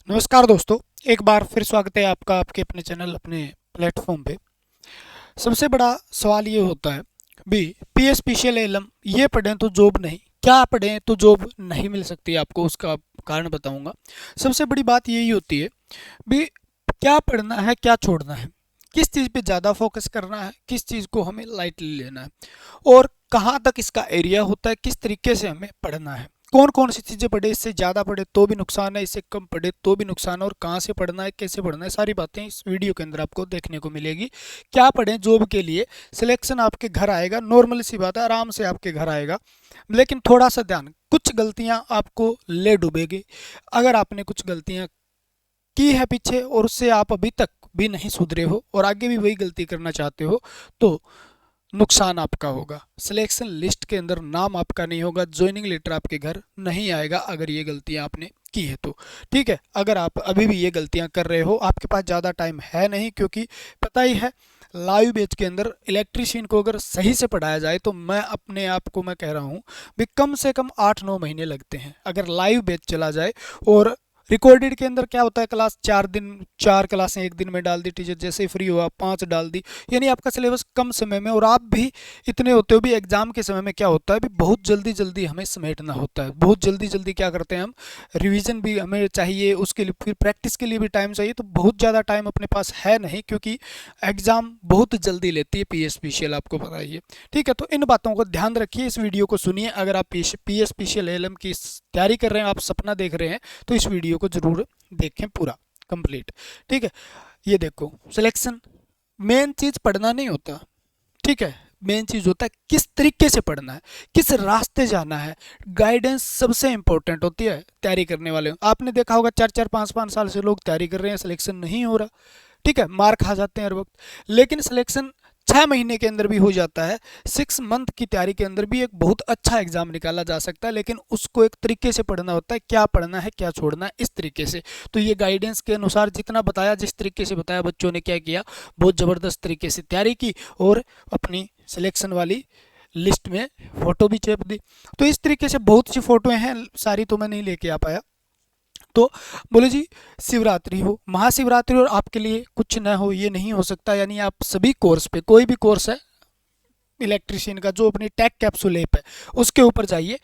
नमस्कार दोस्तों, एक बार फिर स्वागत है आपका आपके अपने चैनल अपने प्लेटफॉर्म पे। सबसे बड़ा सवाल ये होता है भी पीएसपीसीएल एलएम ये पढ़ें तो जॉब नहीं, क्या पढ़ें तो जॉब नहीं मिल सकती आपको, उसका कारण बताऊंगा। सबसे बड़ी बात यही होती है भी क्या पढ़ना है क्या छोड़ना है, किस चीज़ पे ज़्यादा फोकस करना है, किस चीज़ को हमें लाइटली लेना है और कहाँ तक इसका एरिया होता है, किस तरीके से हमें पढ़ना है, कौन कौन सी चीज़ें पढ़े, इससे ज़्यादा पढ़े तो भी नुकसान है, इससे कम पढ़े तो भी नुकसान है, और कहाँ से पढ़ना है कैसे पढ़ना है, सारी बातें इस वीडियो के अंदर आपको देखने को मिलेगी। क्या पढ़ें जॉब के लिए, सिलेक्शन आपके घर आएगा, नॉर्मल सी बात है, आराम से आपके घर आएगा। लेकिन थोड़ा सा ध्यान, कुछ गलतियां आपको ले डूबेगी। अगर आपने कुछ गलतियां की है पीछे और उससे आप अभी तक भी नहीं सुधरे हो और आगे भी वही गलती करना चाहते हो, तो नुकसान आपका होगा। सिलेक्शन लिस्ट के अंदर नाम आपका नहीं होगा, ज्वाइनिंग लेटर आपके घर नहीं आएगा अगर ये गलतियां आपने की है तो। ठीक है, अगर आप अभी भी ये गलतियां कर रहे हो, आपके पास ज़्यादा टाइम है नहीं, क्योंकि पता ही है लाइव बैच के अंदर इलेक्ट्रीशियन को अगर सही से पढ़ाया जाए तो मैं अपने आप को मैं कह रहा हूँ भी कम से कम 8-9 महीने लगते हैं अगर लाइव बैच चला जाए। और रिकॉर्डेड के अंदर क्या होता है, क्लास 4 दिन, 4 क्लासें एक दिन में डाल दी टीचर, जैसे ही फ्री हुआ 5 डाल दी, यानी आपका सिलेबस कम समय में, और आप भी इतने होते हो भी एग्जाम के समय में क्या होता है भी बहुत जल्दी जल्दी हमें समेटना होता है, बहुत जल्दी जल्दी क्या करते हैं हम, रिवीजन भी हमें चाहिए, उसके लिए फिर प्रैक्टिस के लिए भी टाइम चाहिए, तो बहुत ज़्यादा टाइम अपने पास है नहीं, क्योंकि एग्ज़ाम बहुत जल्दी लेती है पीएसपीसीएल, आपको पता ही है। ठीक है, तो इन बातों को ध्यान रखिए, इस वीडियो को सुनिए। अगर आप पीएसपीसीएल एलएम की तैयारी कर रहे हैं, आप सपना देख रहे हैं, तो इस वीडियो को जरूर देखें पूरा कंप्लीट। ठीक है, ये देखो, सिलेक्शन मेन चीज पढ़ना नहीं होता। ठीक है, मेन चीज होता है किस तरीके से पढ़ना है, किस रास्ते जाना है। गाइडेंस सबसे इंपॉर्टेंट होती है तैयारी करने वाले। आपने देखा होगा 4-4 5-5 साल से लोग तैयारी कर रहे हैं, सिलेक्शन नहीं हो रहा। ठीक है, मार खा जाते हैं हर वक्त। लेकिन सिलेक्शन 6 महीने के अंदर भी हो जाता है। 6 मंथ की तैयारी के अंदर भी एक बहुत अच्छा एग्जाम निकाला जा सकता है, लेकिन उसको एक तरीके से पढ़ना होता है, क्या पढ़ना है क्या छोड़ना है, इस तरीके से। तो ये गाइडेंस के अनुसार जितना बताया, जिस तरीके से बताया, बच्चों ने क्या किया, बहुत ज़बरदस्त तरीके से तैयारी की और अपनी सिलेक्शन वाली लिस्ट में फ़ोटो भी चेप दी। तो इस तरीके से बहुत सी फ़ोटोएँ हैं, सारी तो मैं नहीं लेके आ पाया। तो बोले जी, शिवरात्रि हो, महाशिवरात्रि और आपके लिए कुछ न हो ये नहीं हो सकता, यानी आप सभी कोर्स पे, कोई भी कोर्स है इलेक्ट्रिशियन का जो अपनी टेक कैप्सूल ऐप है उसके ऊपर जाइए।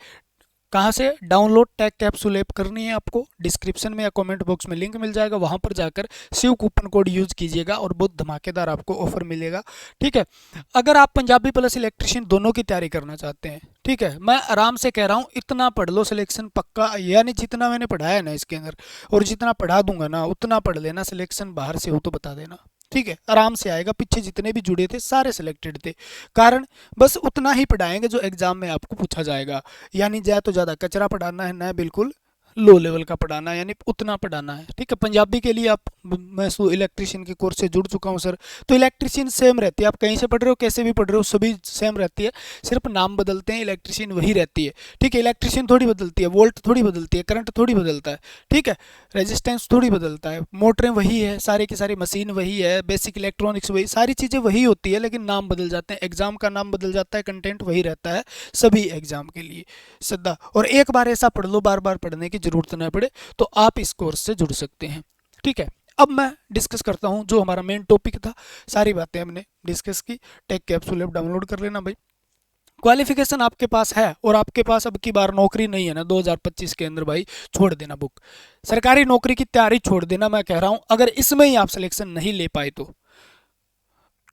कहाँ से डाउनलोड टैग कैप्सूल ऐप करनी है आपको, डिस्क्रिप्शन में या कमेंट बॉक्स में लिंक मिल जाएगा, वहाँ पर जाकर शिव कूपन कोड यूज कीजिएगा और बहुत धमाकेदार आपको ऑफर मिलेगा। ठीक है, अगर आप पंजाबी प्लस इलेक्ट्रिशियन दोनों की तैयारी करना चाहते हैं, ठीक है, मैं आराम से कह रहा हूँ, इतना पढ़ लो, सिलेक्शन पक्का, यानी जितना मैंने पढ़ाया है ना इसके अंदर और जितना पढ़ा दूंगा ना उतना पढ़ लेना, सिलेक्शन बाहर से हो तो बता देना। ठीक है, आराम से आएगा। पीछे जितने भी जुड़े थे सारे सिलेक्टेड थे, कारण बस उतना ही पढ़ाएंगे जो एग्जाम में आपको पूछा जाएगा। यानी ज्यादा तो ज़्यादा कचरा पढ़ाना है ना, बिल्कुल लो लेवल का पढ़ाना है, यानी उतना पढ़ाना है। ठीक है, पंजाबी के लिए आप, मैं इलेक्ट्रिशियन के कोर्स से जुड़ चुका हूँ सर, तो इलेक्ट्रिशियन सेम रहती है, आप कहीं से पढ़ रहे हो कैसे भी पढ़ रहे हो सभी सेम रहती है, सिर्फ नाम बदलते हैं, इलेक्ट्रिशियन वही रहती है। ठीक है, इलेक्ट्रिशियन थोड़ी बदलती है, वोल्ट थोड़ी बदलती है, करंट थोड़ी बदलता है। ठीक है, रेजिस्टेंस थोड़ी बदलता है, मोटरें वही है, सारी की सारी मशीन वही है, बेसिक इलेक्ट्रॉनिक्स वही, सारी चीज़ें वही होती है, लेकिन नाम बदल जाते हैं, एग्जाम का नाम बदल जाता है, कंटेंट वही रहता है सभी एग्जाम के लिए। सदा और एक बार ऐसा पढ़ लो, बार बार पढ़ने की जरूरत न पड़े, तो आप इस कोर्स से जुड़ सकते हैं। ठीक है, अब मैं डिस्कस करता हूं जो हमारा मेन टॉपिक था, सारी बातें हमने डिस्कस की। टेक कैप्सूल ऐप डाउनलोड कर लेना भाई। क्वालिफिकेशन आपके पास है और आपके पास अब की बार नौकरी नहीं है ना 2025 के अंदर, भाई छोड़ देना बुक, सरकारी नौकरी की तैयारी छोड़ देना, मैं कह रहा हूं, अगर इसमें ही आप सिलेक्शन नहीं ले पाए तो।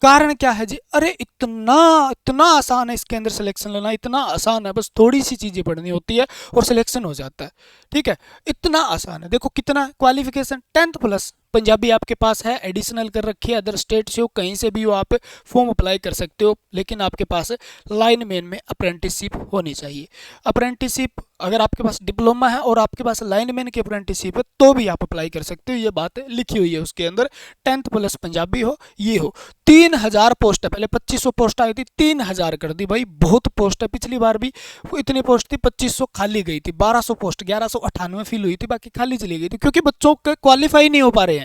कारण क्या है जी, अरे इतना इतना आसान है इसके अंदर सिलेक्शन लेना, इतना आसान है, बस थोड़ी सी चीज़ें पढ़नी होती है और सिलेक्शन हो जाता है। ठीक है, इतना आसान है। देखो कितना क्वालिफिकेशन, 10th+ पंजाबी आपके पास है, एडिशनल कर रखी है, अदर स्टेट से हो, कहीं से भी हो, आप फॉर्म अप्लाई कर सकते हो, लेकिन आपके पास लाइनमैन में अप्रेंटिसशिप होनी चाहिए। अप्रेंटिसशिप अगर आपके पास डिप्लोमा है और आपके पास लाइनमैन की अप्रेंटिसशिप है तो भी आप अप्लाई कर सकते हो, ये बात लिखी हुई है उसके अंदर। 10th+ पंजाबी हो, ये हो। 3000 पोस्ट है, पहले 2500 पोस्ट आई थी, 3000 कर दी भाई, बहुत पोस्ट है। पिछली बार भी वो इतनी पोस्ट थी, 2500 खाली गई थी, 1200 पोस्ट 1198 फिल हुई थी, बाकी खाली चली गई थी, क्योंकि बच्चों के क्वालिफाई नहीं हो पा रहे हैं।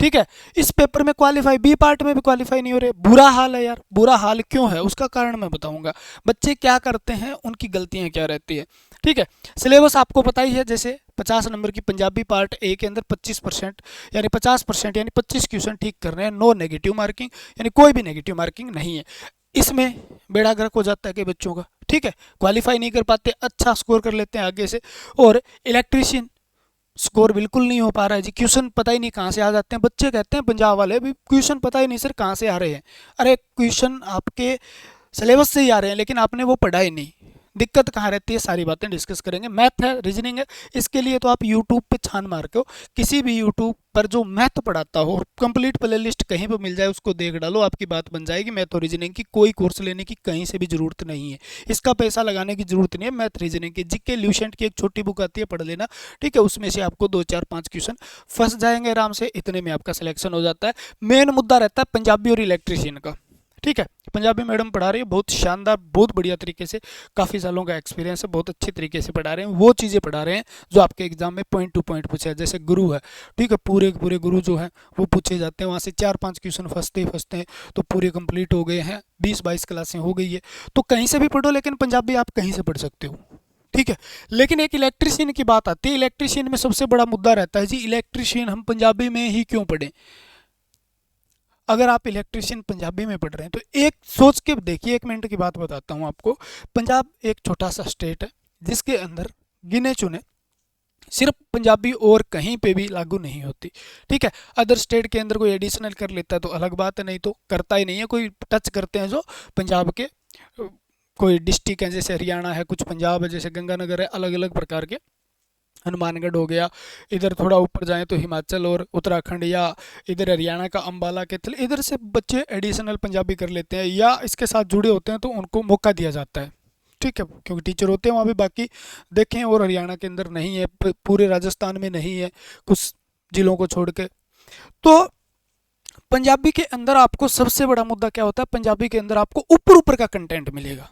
ठीक है, इस पेपर में क्वालिफाई, बी पार्ट में भी क्वालिफाई नहीं हो रहे, बुरा हाल है यार। बुरा हाल क्यों है उसका कारण मैं बताऊंगा, बच्चे क्या करते हैं, उनकी गलतियां क्या रहती है। ठीक है, सिलेबस आपको पता ही है, जैसे 50 नंबर की पंजाबी पार्ट ए के अंदर 25% यानी 50% यानी 25 क्वेश्चन ठीक कर रहे हैं, नो नेगेटिव मार्किंग, यानी कोई भी नेगेटिव मार्किंग नहीं है। इसमें बेड़ा गर्क हो जाता है कि बच्चों का, ठीक है, क्वालिफाई नहीं कर पाते, अच्छा स्कोर कर लेते हैं आगे से। और इलेक्ट्रीशियन स्कोर बिल्कुल नहीं हो पा रहा है जी, क्वेश्चन पता ही नहीं कहाँ से आ जाते हैं। बच्चे कहते हैं पंजाब वाले भी क्वेश्चन पता ही नहीं सर कहाँ से आ रहे हैं। अरे क्वेश्चन आपके सिलेबस से ही आ रहे हैं, लेकिन आपने वो पढ़ा ही नहीं। दिक्कत कहाँ रहती है, सारी बातें डिस्कस करेंगे। मैथ है, रीजनिंग है, इसके लिए तो आप यूट्यूब पे छान मार के हो, किसी भी यूट्यूब पर जो मैथ पढ़ाता हो, और कंप्लीट प्ले लिस्ट कहीं पर मिल जाए उसको देख डालो, आपकी बात बन जाएगी। मैथ और रीजनिंग की कोई कोर्स लेने की कहीं से भी जरूरत नहीं है, इसका पैसा लगाने की जरूरत नहीं है। मैथ रीजनिंग की जीके ल्यूसेंट की एक छोटी बुक आती है, पढ़ लेना, ठीक है, उसमें से आपको 2 4 5 क्वेश्चन फंस जाएंगे आराम से, इतने में आपका सिलेक्शन हो जाता है। मेन मुद्दा रहता है पंजाबी और इलेक्ट्रीशियन का, ठीक है। पंजाबी मैडम पढ़ा रही है बहुत शानदार, बहुत बढ़िया तरीके से, काफ़ी सालों का एक्सपीरियंस है, बहुत अच्छे तरीके से पढ़ा रहे हैं। वो चीज़ें पढ़ा रहे हैं जो आपके एग्जाम में पॉइंट टू पॉइंट पूछे हैं। जैसे गुरु है, ठीक है, पूरे पूरे गुरु जो है वो पूछे जाते हैं, वहाँ से 4 5 क्वेश्चन फंसते ही फंसते हैं, तो पूरे कंप्लीट हो गए हैं, 20 22 क्लासें हो गई है। तो कहीं से भी पढ़ो, लेकिन पंजाबी आप कहीं से पढ़ सकते हो, ठीक है। लेकिन एक इलेक्ट्रीशियन की बात आती है, इलेक्ट्रीशियन में सबसे बड़ा मुद्दा रहता है जी, इलेक्ट्रीशियन हम पंजाबी में ही क्यों पढ़ें। अगर आप इलेक्ट्रिशियन पंजाबी में पढ़ रहे हैं तो एक सोच के देखिए, 1 मिनट की बात बताता हूँ आपको। पंजाब एक छोटा सा स्टेट है जिसके अंदर गिने चुने सिर्फ पंजाबी और कहीं पे भी लागू नहीं होती, ठीक है। अदर स्टेट के अंदर कोई एडिशनल कर लेता है तो अलग बात है, नहीं तो करता ही नहीं है। कोई टच करते हैं जो पंजाब के कोई डिस्ट्रिक्ट हैं, जैसे हरियाणा है, कुछ पंजाब है, जैसे गंगानगर है, अलग अलग प्रकार के, हनुमानगढ़ हो गया, इधर थोड़ा ऊपर जाएं तो हिमाचल और उत्तराखंड, या इधर हरियाणा का अंबाला के थल, इधर से बच्चे एडिशनल पंजाबी कर लेते हैं या इसके साथ जुड़े होते हैं तो उनको मौका दिया जाता है, ठीक है, क्योंकि टीचर होते हैं वहाँ भी। बाकी देखें, और हरियाणा के अंदर नहीं है, पूरे राजस्थान में नहीं है, कुछ जिलों को छोड़ के। तो पंजाबी के अंदर आपको सबसे बड़ा मुद्दा क्या होता है, पंजाबी के अंदर आपको ऊपर ऊपर का कंटेंट मिलेगा।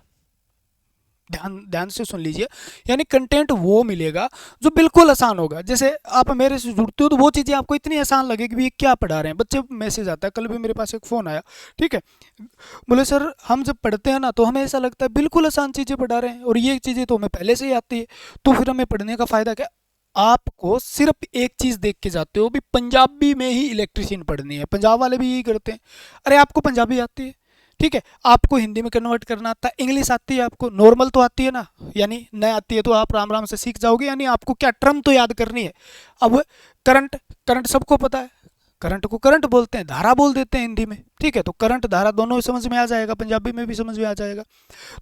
ध्यान ध्यान से सुन लीजिए, यानी कंटेंट वो मिलेगा जो बिल्कुल आसान होगा। जैसे आप मेरे से जुड़ते हो तो वो चीज़ें आपको इतनी आसान लगेगी कि ये क्या पढ़ा रहे हैं बच्चे। मैसेज आता है, कल भी मेरे पास एक फ़ोन आया, ठीक है, बोले सर हम जब पढ़ते हैं ना तो हमें ऐसा लगता है बिल्कुल आसान चीज़ें पढ़ा रहे हैं, और ये चीज़ें तो हमें पहले से ही आती है, तो फिर हमें पढ़ने का फ़ायदा क्या। आपको सिर्फ एक चीज़ देख के जाते हो भी पंजाबी में ही इलेक्ट्रीशियन पढ़नी है, पंजाब वाले भी यही करते हैं। अरे आपको पंजाबी आती है, ठीक है, आपको हिंदी में कन्वर्ट करना आता है, इंग्लिश आती है, आपको नॉर्मल तो आती है ना, यानी नहीं आती है तो आप राम राम से सीख जाओगे, यानी आपको क्या टर्म तो याद करनी है। अब करंट, करंट सबको पता है, करंट को करंट बोलते हैं, धारा बोल देते हैं हिंदी में, ठीक है, तो करंट धारा दोनों ही समझ में आ जाएगा, पंजाबी में भी समझ में आ जाएगा।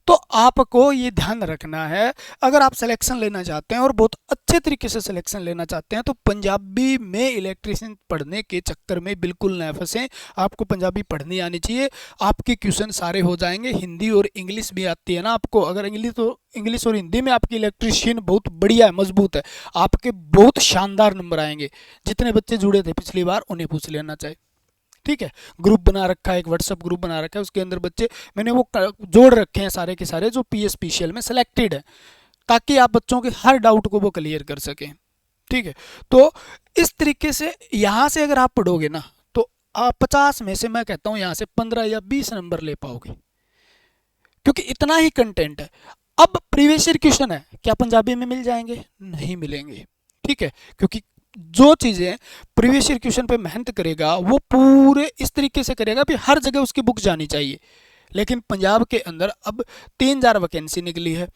तो आपको ये ध्यान रखना है, अगर आप सिलेक्शन लेना चाहते हैं और बहुत अच्छे तरीके से सिलेक्शन लेना चाहते हैं तो पंजाबी में इलेक्ट्रीशियन पढ़ने के चक्कर में बिल्कुल न फंसें। आपको पंजाबी पढ़नी आनी चाहिए, आपके क्वेश्चन सारे हो जाएंगे। हिंदी और इंग्लिश भी आती है ना आपको, अगर इंग्लिश तो इंग्लिश और हिंदी में आपकी इलेक्ट्रीशियन बहुत बढ़िया है, मजबूत है, आपके बहुत शानदार नंबर आएंगे। जितने बच्चे जुड़े थे पिछली बार उन्हें पूछ लेना चाहिए, ठीक है। ग्रुप बना रखा है, एक व्हाट्सअप ग्रुप बना रखा है, उसके अंदर बच्चे मैंने वो जोड़ रखे हैं सारे के सारे जो PSPCL में सिलेक्टेड है, ताकि आप बच्चों के हर डाउट को वो क्लियर कर सकें, ठीक है। तो इस तरीके से यहाँ से अगर आप पढ़ोगे ना तो आप 50 में से मैं कहता हूँ यहाँ से 15 या 20 नंबर ले पाओगे, क्योंकि इतना ही कंटेंट है। अब प्रीवियस ईयर क्वेश्चन है, क्या पंजाबी में मिल जाएंगे? नहीं मिलेंगे, ठीक है, क्योंकि जो चीज़ें प्रीवियस ईयर क्वेश्चन पे मेहनत करेगा वो पूरे इस तरीके से करेगा भी हर जगह उसकी बुक जानी चाहिए। लेकिन पंजाब के अंदर अब 3000 वैकेंसी निकली है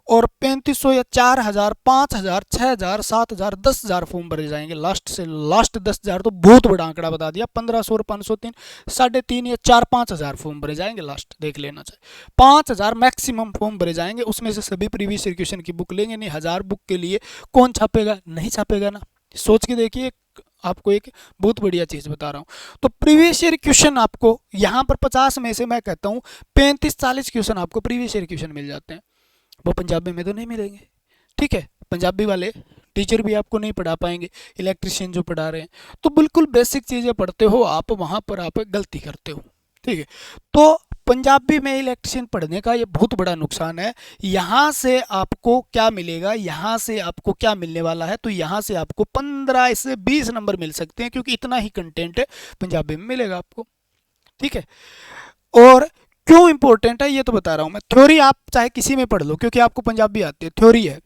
और 3500 या 4000 5000 6000 7000 10,000 फॉर्म भरे जाएंगे। लास्ट से लास्ट 10,000 तो बहुत बड़ा आंकड़ा बता दिया, 1500 और 503 3.5 या 4-5 हज़ार फॉर्म भरे जाएंगे, लास्ट देख लेना चाहिए। 5000 मैक्सिमम फॉर्म भरे जाएंगे, उसमें से सभी प्रीवियस ईयर क्वेश्चन की बुक लेंगे। नहीं 1000 बुक के लिए कौन छापेगा? नहीं छापेगा ना, सोच के देखिए। आपको एक बहुत बढ़िया चीज़ बता रहा हूँ, तो प्रीवियस ईयर क्वेश्चन आपको यहाँ पर 50 में से मैं कहता हूँ 35-40 क्वेश्चन आपको प्रीवियस ईयर क्वेश्चन मिल जाते हैं, वो पंजाबी में तो नहीं मिलेंगे, ठीक है। पंजाबी वाले टीचर भी आपको नहीं पढ़ा पाएंगे, इलेक्ट्रिशियन जो पढ़ा रहे हैं। तो बिल्कुल बेसिक चीज़ें पढ़ते हो आप, वहाँ पर आप गलती करते हो, ठीक है। तो पंजाबी में इलेक्ट्रिशियन पढ़ने का ये बहुत बड़ा नुकसान है। यहाँ से आपको क्या मिलेगा, यहाँ से आपको क्या मिलने वाला है, तो यहाँ से आपको 15 से 20 नंबर मिल सकते हैं, क्योंकि इतना ही कंटेंट है पंजाबी में मिलेगा आपको, ठीक है। और क्यों इंपॉर्टेंट है ये तो बता रहा हूँ मैं। थ्योरी आप चाहे किसी में पढ़ लो, क्योंकि आपको पंजाबी आती है, थ्योरी है,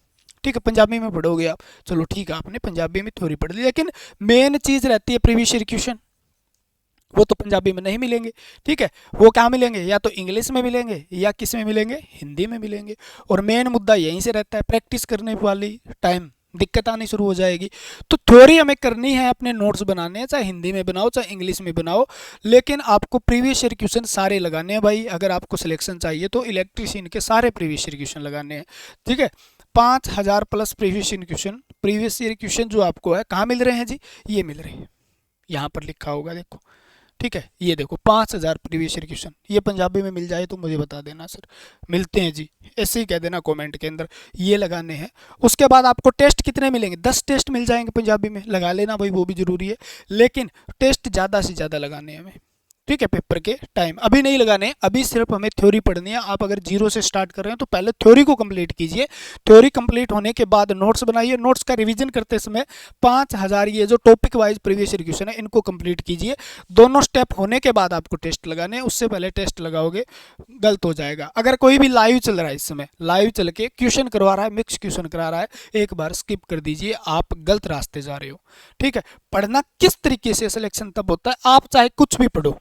ठीक है, पंजाबी में पढ़ोगे आप, चलो ठीक है, आपने पंजाबी में थ्योरी पढ़ ली, लेकिन मेन चीज़ रहती है प्रीवियस ईयर क्वेश्चन, वो तो पंजाबी में नहीं मिलेंगे। ठीक है, वो क्या मिलेंगे, या तो इंग्लिश में मिलेंगे या किस में मिलेंगे, हिंदी में मिलेंगे। और मेन मुद्दा यहीं से रहता है, प्रैक्टिस करने वाली टाइम दिक्कत आनी शुरू हो जाएगी। तो थ्योरी हमें करनी है, अपने नोट्स बनाने हैं, चाहे हिंदी में बनाओ चाहे इंग्लिश में बनाओ, लेकिन आपको प्रीवियस ईयर क्वेश्चन सारे लगाने हैं भाई। अगर आपको सिलेक्शन चाहिए तो इलेक्ट्रीशियन के सारे प्रीवियस ईयर क्वेश्चन लगाने हैं। ठीक है, 5000 प्लस प्रीवियस ईयर क्वेश्चन जो आपको है, कहाँ मिल रहे हैं जी, ये मिल रहे हैं, यहाँ पर लिखा होगा देखो। ठीक है, ये देखो 5000 प्रीवियस ईयर क्वेश्चन, ये पंजाबी में मिल जाए तो मुझे बता देना सर, मिलते हैं जी, ऐसे ही कह देना कमेंट के अंदर, ये लगाने हैं। उसके बाद आपको टेस्ट कितने मिलेंगे, 10 टेस्ट मिल जाएंगे पंजाबी में, लगा लेना भाई, वो भी जरूरी है, लेकिन टेस्ट ज़्यादा से ज़्यादा लगाने हैं हमें। ठीक है, पेपर के टाइम अभी नहीं लगाने, अभी सिर्फ हमें थ्योरी पढ़नी है। आप अगर जीरो से स्टार्ट कर रहे हैं तो पहले थ्योरी को कंप्लीट कीजिए, थ्योरी कंप्लीट होने के बाद नोट्स बनाइए, नोट्स का रिवीजन करते समय 5000 ये जो topic wise previous year question है इनको कंप्लीट कीजिए। दोनों स्टेप होने के बाद आपको टेस्ट लगाने हैं, उससे पहले टेस्ट लगाओगे गलत हो जाएगा। अगर कोई भी लाइव चल रहा है, इस समय लाइव चल के क्वेश्चन करवा रहा है, मिक्स क्वेश्चन करा रहा है, एक बार स्किप कर दीजिए, आप गलत रास्ते जा रहे हो। ठीक है, पढ़ना किस तरीके से सिलेक्शन तब होता है, आप चाहे कुछ भी पढ़ो,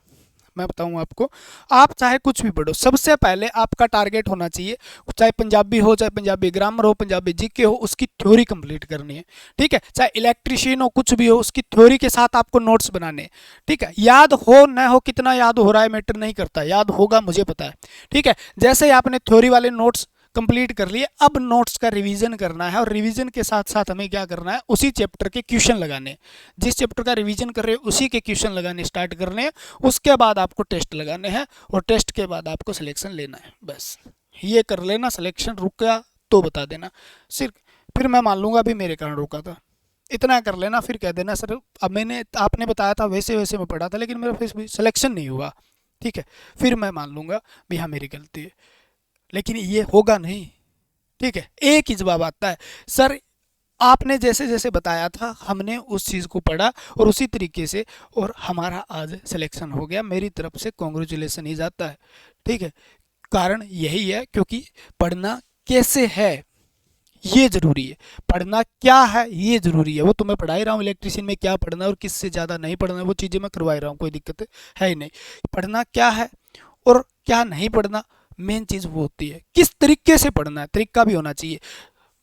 मैं बताऊं आपको, आप चाहे कुछ भी पढ़ो, सबसे पहले आपका टारगेट होना चाहिए, चाहे पंजाबी हो, चाहे पंजाबी ग्रामर हो, पंजाबी जीके हो, उसकी थ्योरी कंप्लीट करनी है। ठीक है, चाहे इलेक्ट्रिशियन हो, कुछ भी हो, उसकी थ्योरी के साथ आपको नोट्स बनाने हैं। ठीक है, याद हो न हो, कितना याद हो रहा है मैटर नहीं करता, याद होगा मुझे पता है। ठीक है, जैसे ही आपने थ्योरी वाले नोट्स कंप्लीट कर लिए, अब नोट्स का रिवीजन करना है, और रिवीजन के साथ साथ हमें क्या करना है, उसी चैप्टर के क्वेश्चन लगाने, जिस चैप्टर का रिवीजन कर रहे हैं उसी के क्वेश्चन लगाने स्टार्ट करने हैं। उसके बाद आपको टेस्ट लगाने हैं, और टेस्ट के बाद आपको सिलेक्शन लेना है, बस ये कर लेना। सिलेक्शन रुक गया तो बता देना, सिर्फ फिर मैं मान लूंगा भी मेरे कारण रुका था, इतना कर लेना, फिर कह देना सर अब मैंने आपने बताया था वैसे वैसे मैं पढ़ा था, लेकिन मेरा फिर सिलेक्शन नहीं हुआ। ठीक है, फिर मैं मान लूंगा भी हाँ मेरी गलती है, लेकिन ये होगा नहीं। ठीक है, एक ही जवाब आता है, सर आपने जैसे जैसे बताया था हमने उस चीज़ को पढ़ा और उसी तरीके से, और हमारा आज सिलेक्शन हो गया, मेरी तरफ से कॉन्ग्रेचुलेसन ही जाता है। ठीक है, कारण यही है क्योंकि पढ़ना कैसे है ये जरूरी है, पढ़ना क्या है ये जरूरी है। वो तो मैं पढ़ा ही रहा हूँ, इलेक्ट्रिशियन में क्या पढ़ना है और किससे ज़्यादा नहीं पढ़ना है, वो चीज़ें मैं करवा ही रहा हूँ, कोई दिक्कत है ही नहीं। पढ़ना क्या है और क्या नहीं पढ़ना, मेन चीज़ वो होती है किस तरीके से पढ़ना है, तरीका भी होना चाहिए।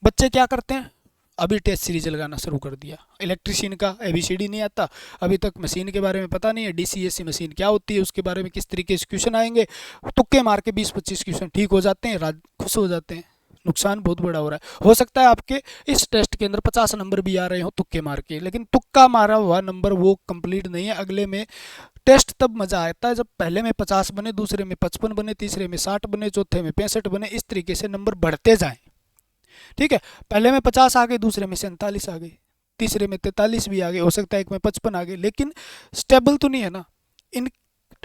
बच्चे क्या करते हैं, अभी टेस्ट सीरीज लगाना शुरू कर दिया, इलेक्ट्रिशियन का ABCD नहीं आता, अभी तक मशीन के बारे में पता नहीं है, DCSC मशीन क्या होती है, उसके बारे में किस तरीके से क्वेश्चन आएंगे, तुक्के मार के 20-25 क्वेश्चन ठीक हो जाते हैं, खुश हो जाते हैं। नुकसान बहुत बड़ा हो रहा है। हो सकता है आपके इस टेस्ट के अंदर 50 नंबर भी आ रहे हो तुक्के मार के, लेकिन तुक्का मारा हुआ नंबर वो कंप्लीट नहीं है। अगले में टेस्ट तब मज़ा आता है जब पहले में 50 बने, दूसरे में 55 बने, तीसरे में 60 बने, चौथे में 65 बने, इस तरीके से नंबर बढ़ते जाएं। ठीक है, पहले में 50 आ गए, दूसरे में 47 आ गए, तीसरे में 43 भी आ गए, हो सकता है एक में 55 आ गए, लेकिन स्टेबल तो नहीं है ना। इन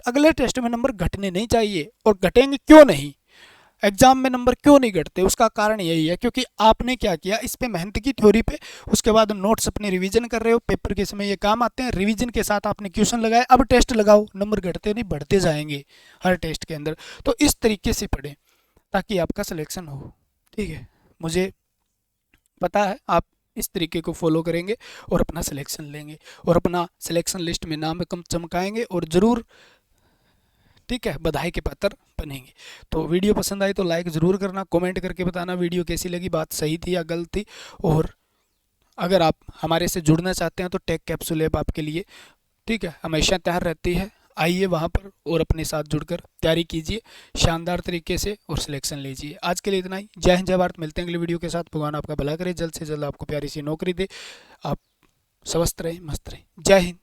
अगले टेस्ट में नंबर घटने नहीं चाहिए, और घटेंगे क्यों नहीं, एग्जाम में नंबर क्यों नहीं घटते, उसका कारण यही है क्योंकि आपने क्या किया, इस पे मेहनत की थ्योरी पे, उसके बाद नोट्स अपने रिवीजन कर रहे हो, पेपर के समय ये काम आते हैं, रिवीजन के साथ आपने क्वेश्चन लगाए, अब टेस्ट लगाओ, नंबर घटते नहीं बढ़ते जाएंगे हर टेस्ट के अंदर। तो इस तरीके से पढ़ें ताकि आपका सिलेक्शन हो। ठीक है, मुझे पता है आप इस तरीके को फॉलो करेंगे और अपना सिलेक्शन लेंगे, और अपना सिलेक्शन लिस्ट में नाम कम चमकाएंगे, और ज़रूर ठीक है बधाई के पात्र बनेंगे। तो वीडियो पसंद आई तो लाइक ज़रूर करना, कमेंट करके बताना वीडियो कैसी लगी, बात सही थी या गलत थी। और अगर आप हमारे से जुड़ना चाहते हैं तो टेक कैप्सूल ऐप आपके लिए ठीक है हमेशा तैयार रहती है, आइए वहाँ पर और अपने साथ जुड़कर तैयारी कीजिए शानदार तरीके से और सिलेक्शन लीजिए। आज के लिए इतना ही, जय हिंद जय भारत, मिलते हैं अगले वीडियो के साथ। भगवान आपका भला करे, जल्द से जल्द आपको प्यारी सी नौकरी दे, आप स्वस्थ रहें मस्त रहें। जय हिंद।